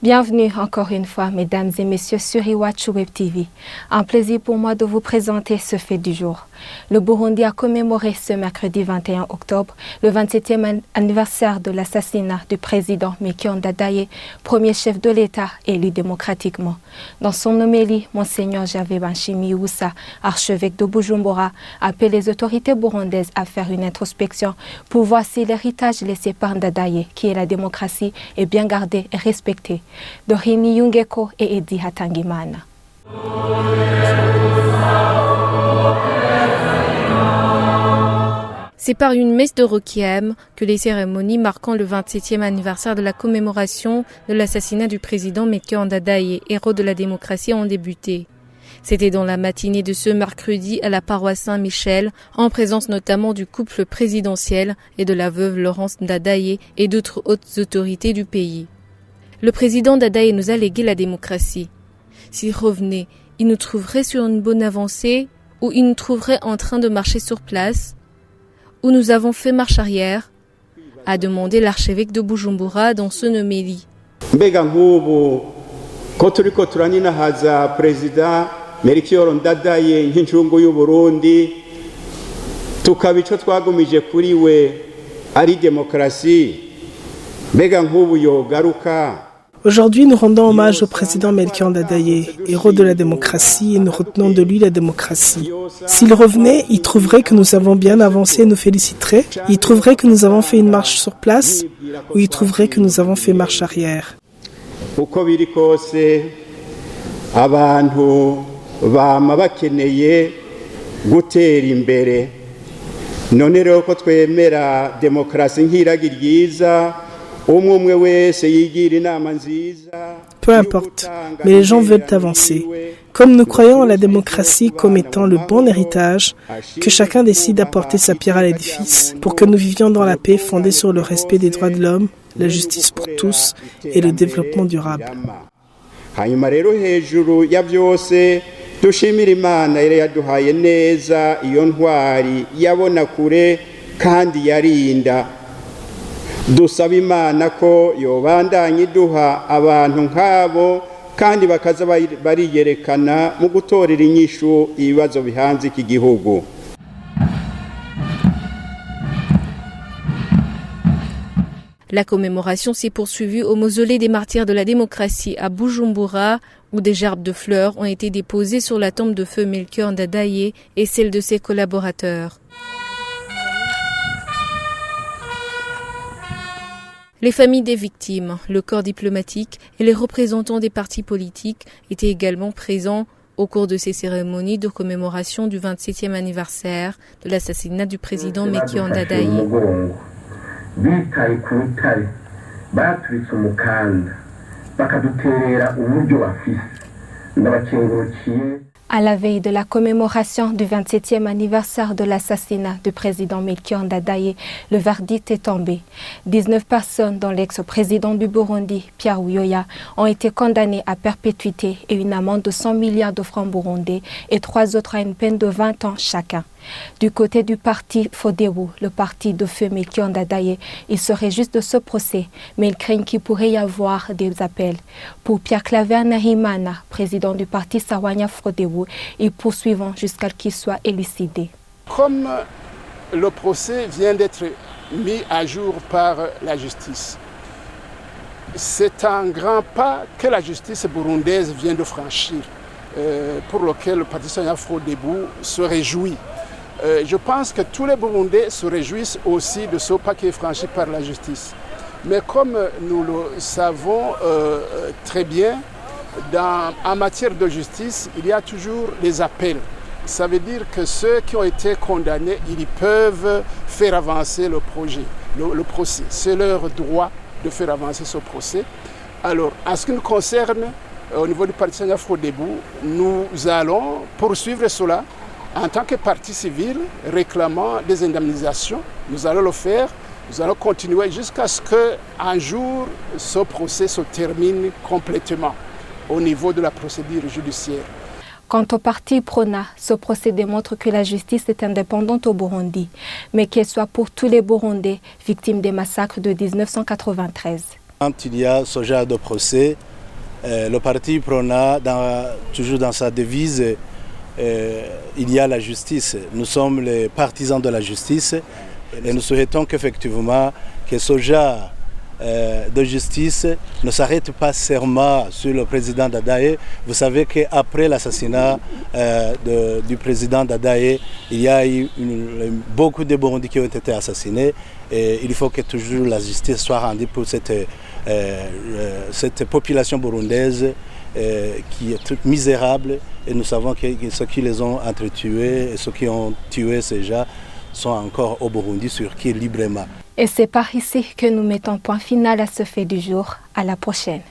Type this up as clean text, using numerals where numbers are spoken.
Bienvenue encore une fois, mesdames et messieurs, sur Iwachu Web TV. Un plaisir pour moi de vous présenter ce fait du jour. Le Burundi a commémoré ce mercredi 21 octobre le 27e anniversaire de l'assassinat du président Melchior Ndadaye, premier chef de l'État élu démocratiquement. Dans son homélie, Monseigneur Gervais Banshimi Oussa, archevêque de Bujumbura, appelle les autorités burundaises à faire une introspection pour voir si l'héritage laissé par Ndadaye, qui est la démocratie, est bien gardé et respecté. Dohini Yungeko et Edi Hatangimana. C'est par une messe de requiem que les cérémonies marquant le 27e anniversaire de la commémoration de l'assassinat du président Melchior Ndadaye, héros de la démocratie, ont débuté. C'était dans la matinée de ce mercredi à la paroisse Saint-Michel, en présence notamment du couple présidentiel et de la veuve Laurence Ndadaye et d'autres hautes autorités du pays. Le président Ndadaye nous a légué la démocratie. S'il revenait, il nous trouverait sur une bonne avancée ou il nous trouverait en train de marcher sur place, où nous avons fait marche arrière, a demandé l'archevêque de Bujumbura dans son homélie. Mbega nk'ubu ko turiko turaninahaza Perezida Melchior Ndadaye nk'incungu y'u Burundi, tukaba ico twagumije kuri we ari démocratie. Mbega nk'ubu yogaruka. Aujourd'hui, nous rendons hommage au président Melchior Ndadaye, héros de la démocratie, et nous retenons de lui la démocratie. S'il revenait, il trouverait que nous avons bien avancé et nous féliciterait. Il trouverait que nous avons fait une marche sur place, ou il trouverait que nous avons fait marche arrière. Uko biri kose abantu bama bakeneye gutera imbere. None rero ko twemera demokarasi nk'iragi ryiza. Peu importe, mais les gens veulent avancer. Comme nous croyons en la démocratie comme étant le bon héritage, que chacun décide d'apporter sa pierre à l'édifice pour que nous vivions dans la paix fondée sur le respect des droits de l'homme, la justice pour tous et le développement durable. Dushimira Imana yari yaduhaye neza iyo ntwari yabona kure kandi yarinda. Dusaba Imana ko yobandanya iduha abantu nk'abo kandi bakaza bariyerekana mu gutorera inyishu ibibazo bihanze iki gihugu. La commémoration s'est poursuivie au mausolée des martyrs de la démocratie à Bujumbura, où des gerbes de fleurs ont été déposées sur la tombe de feu Melchior Ndadaye et celle de ses collaborateurs. Les familles des victimes, le corps diplomatique et les représentants des partis politiques étaient également présents au cours de ces cérémonies de commémoration du 27e anniversaire de l'assassinat du président Melchior Ndadaye. À la veille de la commémoration du 27e anniversaire de l'assassinat du président Melchior Ndadaye, le verdict est tombé. 19 personnes, dont l'ex-président du Burundi, Pierre Buyoya, ont été condamnées à perpétuité et une amende de 100 milliards de francs burundais et 3 autres à une peine de 20 ans chacun. Du côté du parti Fodebu, le parti de feu Melchior Ndadaye, il serait juste de ce procès, mais il craint qu'il pourrait y avoir des appels. Pour Pierre Claver Nahimana, président du parti Sawanya Fodebu, ils poursuivront jusqu'à ce qu'il soit élucidé. Comme le procès vient d'être mis à jour par la justice, c'est un grand pas que la justice burundaise vient de franchir, pour lequel le parti Sawanya Fodebu se réjouit. Je pense que tous les Burundais se réjouissent aussi de ce pas qui est franchi par la justice. Mais comme nous le savons très bien, en matière de justice, il y a toujours les appels. Ça veut dire que ceux qui ont été condamnés, ils peuvent faire avancer le procès. C'est leur droit de faire avancer ce procès. Alors, en ce qui nous concerne, au niveau du parti Sawanya Fodebu, nous allons poursuivre cela. En tant que parti civil réclamant des indemnisations, nous allons le faire, nous allons continuer jusqu'à ce qu'un jour ce procès se termine complètement au niveau de la procédure judiciaire. Quant au parti Prona, ce procès démontre que la justice est indépendante au Burundi, mais qu'elle soit pour tous les Burundais victimes des massacres de 1993. Quand il y a ce genre de procès, le parti Prona, toujours dans sa devise, il y a la justice. Nous sommes les partisans de la justice et nous souhaitons qu'effectivement que ce genre de justice ne s'arrête pas seulement sur le président Dadaye. Vous savez qu'après l'assassinat du président Dadaye, il y a eu beaucoup de Burundis qui ont été assassinés et il faut que toujours la justice soit rendue pour cette population burundaise qui est toute misérable et nous savons que ceux qui les ont entretués et ceux qui ont tué ces gens sont encore au Burundi circulent librement. Et c'est par ici que nous mettons point final à ce fait du jour. À la prochaine.